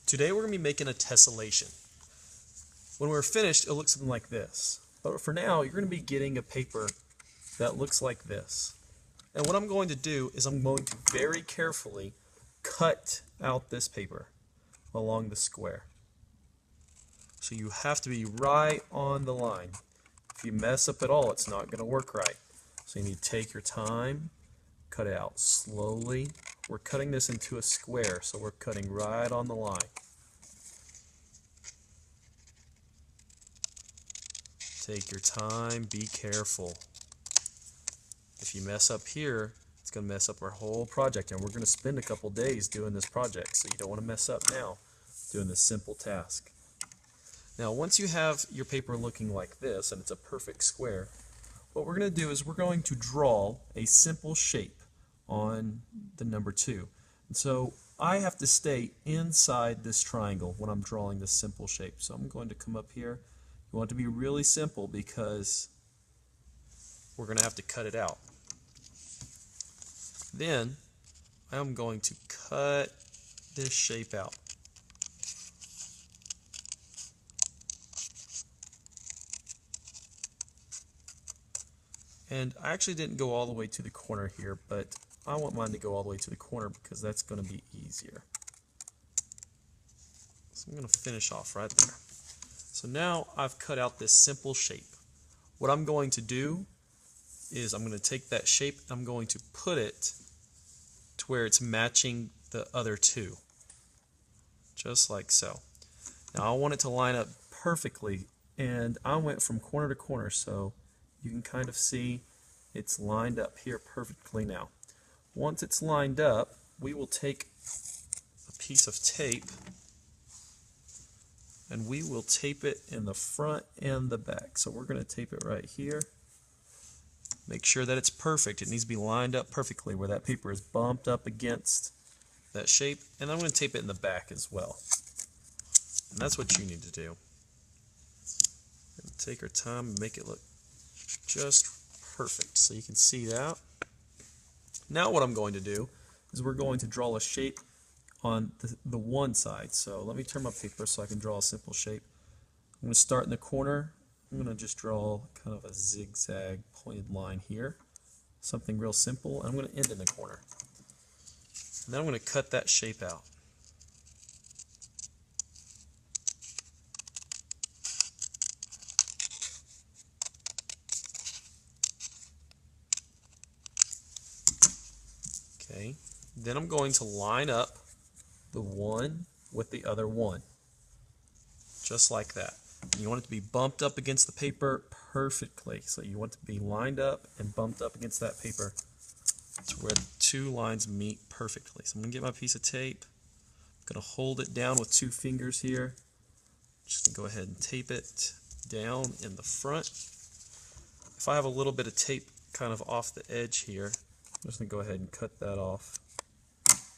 Today we're going to be making a tessellation. When we're finished, it'll look something like this. But for now, you're going to be getting a paper that looks like this. And what I'm going to do is I'm going to very carefully cut out this paper along the square. So you have to be right on the line. If you mess up at all, it's not going to work right. So you need to take your time, cut it out slowly. We're cutting this into a square, so we're cutting right on the line. Take your time, be careful. If you mess up here, it's going to mess up our whole project, and we're going to spend a couple days doing this project, so you don't want to mess up now doing this simple task. Now, once you have your paper looking like this, and it's a perfect square, what we're going to do is we're going to draw a simple shape on the number 2. And so I have to stay inside this triangle when I'm drawing this simple shape. So I'm going to come up here. You want it to be really simple because we're going to have to cut it out. Then I'm going to cut this shape out. And I actually didn't go all the way to the corner here, but I want mine to go all the way to the corner because that's going to be easier. So I'm going to finish off right there. So now I've cut out this simple shape. What I'm going to do is I'm going to take that shape and I'm going to put it to where it's matching the other 2. Just like so. Now I want it to line up perfectly, and I went from corner to corner, so you can kind of see it's lined up here perfectly now. Once it's lined up, we will take a piece of tape and we will tape it in the front and the back. So we're going to tape it right here. Make sure that it's perfect. It needs to be lined up perfectly where that paper is bumped up against that shape. And I'm going to tape it in the back as well. And that's what you need to do. And take our time and make it look just perfect. So you can see that. Now what I'm going to do is we're going to draw a shape on the one side. So let me turn my paper so I can draw a simple shape. I'm going to start in the corner. I'm going to just draw kind of a zigzag pointed line here. Something real simple. And I'm going to end in the corner. And then I'm going to cut that shape out. Okay. Then I'm going to line up the one with the other one. Just like that. You want it to be bumped up against the paper perfectly. So you want it to be lined up and bumped up against that paper to where the 2 lines meet perfectly. So I'm going to get my piece of tape. I'm going to hold it down with 2 fingers here. Just going to go ahead and tape it down in the front. If I have a little bit of tape kind of off the edge here, I'm just going to go ahead and cut that off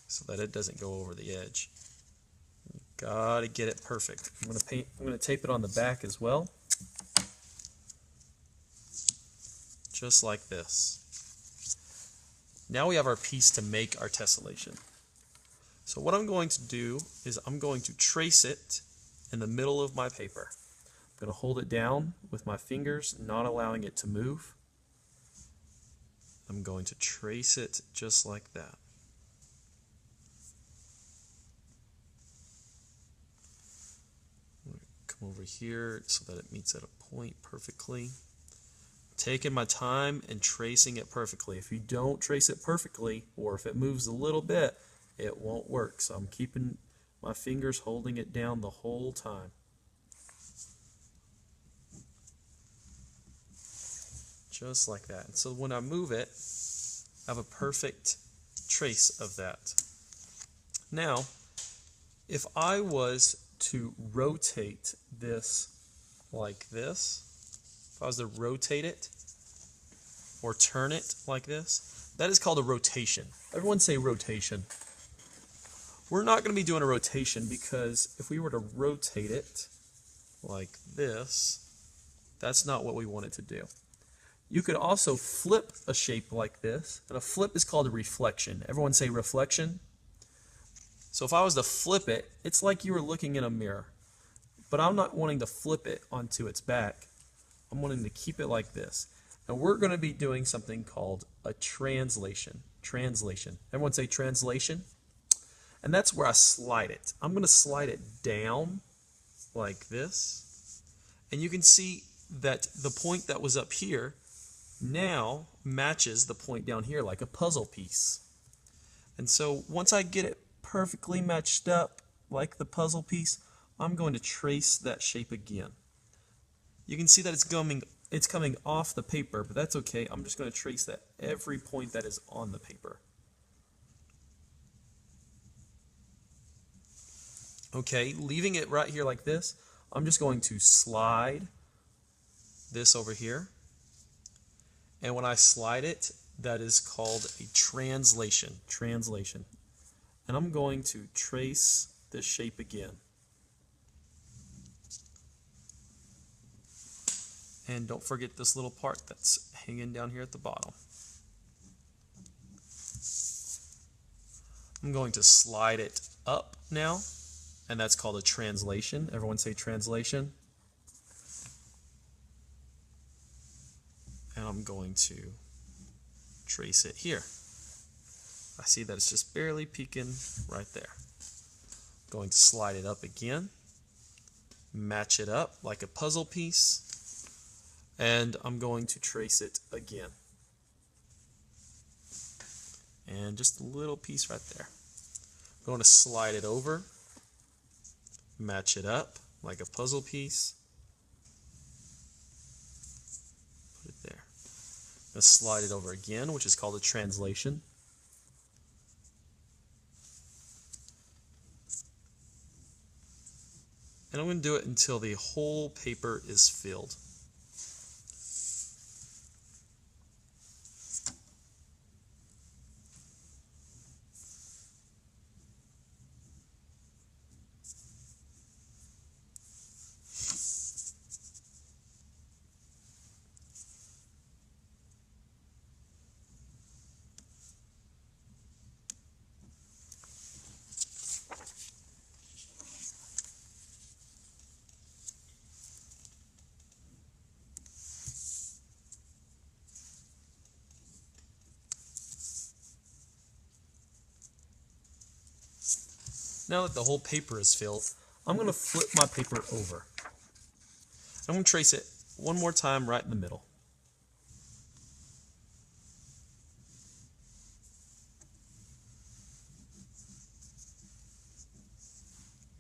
so that it doesn't go over the edge. Got to get it perfect. I'm going to tape it on the back as well. Just like this. Now we have our piece to make our tessellation. So what I'm going to do is I'm going to trace it in the middle of my paper. I'm going to hold it down with my fingers, not allowing it to move. I'm going to trace it just like that. Come over here so that it meets at a point perfectly. Taking my time and tracing it perfectly. If you don't trace it perfectly, or if it moves a little bit, it won't work. So I'm keeping my fingers holding it down the whole time. Just like that. And so when I move it, I have a perfect trace of that. Now, if I was to rotate this like this, if I was to rotate it or turn it like this, that is called a rotation. Everyone say rotation. We're not going to be doing a rotation because if we were to rotate it like this, that's not what we want it to do. You could also flip a shape like this, and a flip is called a reflection. Everyone say reflection. So if I was to flip it, it's like you were looking in a mirror. But I'm not wanting to flip it onto its back. I'm wanting to keep it like this. And we're going to be doing something called a translation. Translation. Everyone say translation? And that's where I slide it. I'm going to slide it down like this. And you can see that the point that was up here now matches the point down here like a puzzle piece. And so once I get it perfectly matched up like the puzzle piece, I'm going to trace that shape again. You can see that it's coming off the paper, but that's okay. I'm just going to trace that every point that is on the paper. Okay, leaving it right here like this, I'm just going to slide this over here. And when I slide it, that is called a translation. Translation. And I'm going to trace this shape again. And don't forget this little part that's hanging down here at the bottom. I'm going to slide it up now, and that's called a translation. Everyone say translation. And I'm going to trace it here. I see that it's just barely peeking right there. Going to slide it up again, match it up like a puzzle piece, and I'm going to trace it again. And just a little piece right there. I'm going to slide it over, match it up like a puzzle piece, put it there. I'm going to slide it over again, which is called a translation. And I'm going to do it until the whole paper is filled. Now that the whole paper is filled, I'm going to flip my paper over. I'm going to trace it one more time right in the middle.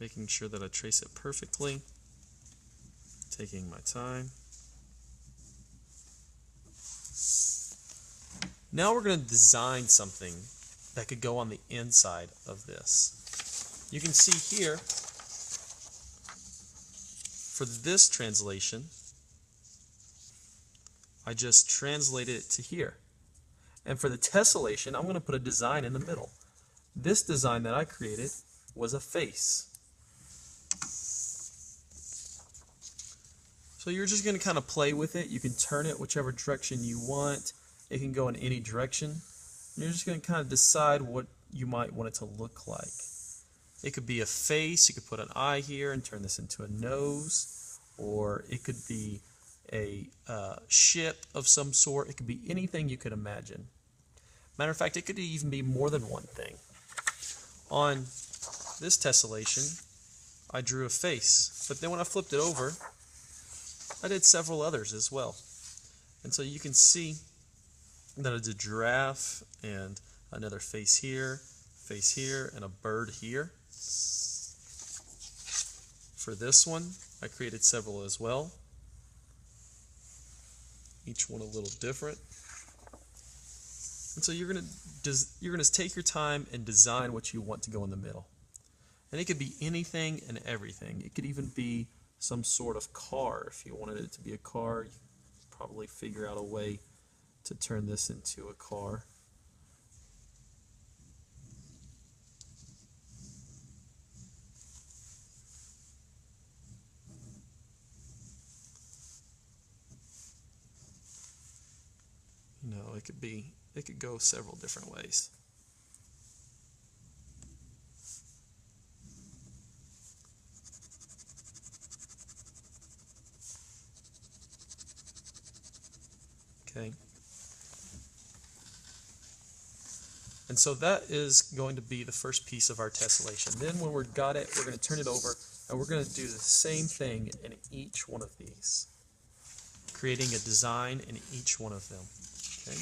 Making sure that I trace it perfectly, taking my time. Now we're going to design something that could go on the inside of this. You can see here, for this translation, I just translated it to here. And for the tessellation, I'm going to put a design in the middle. This design that I created was a face. So you're just going to kind of play with it. You can turn it whichever direction you want. It can go in any direction. And you're just going to kind of decide what you might want it to look like. It could be a face. You could put an eye here and turn this into a nose. Or it could be a ship of some sort. It could be anything you could imagine. Matter of fact, it could even be more than one thing. On this tessellation, I drew a face. But then when I flipped it over, I did several others as well. And so you can see that it's a giraffe and another face here, and a bird here. For this one, I created several as well. Each one a little different. And so you're gonna take your time and design what you want to go in the middle. And it could be anything and everything. It could even be some sort of car. If you wanted it to be a car, you could probably figure out a way to turn this into a car. You know, it could go several different ways. Okay. And so that is going to be the first piece of our tessellation. Then when we've got it, we're going to turn it over, and we're going to do the same thing in each one of these, creating a design in each one of them. Okay.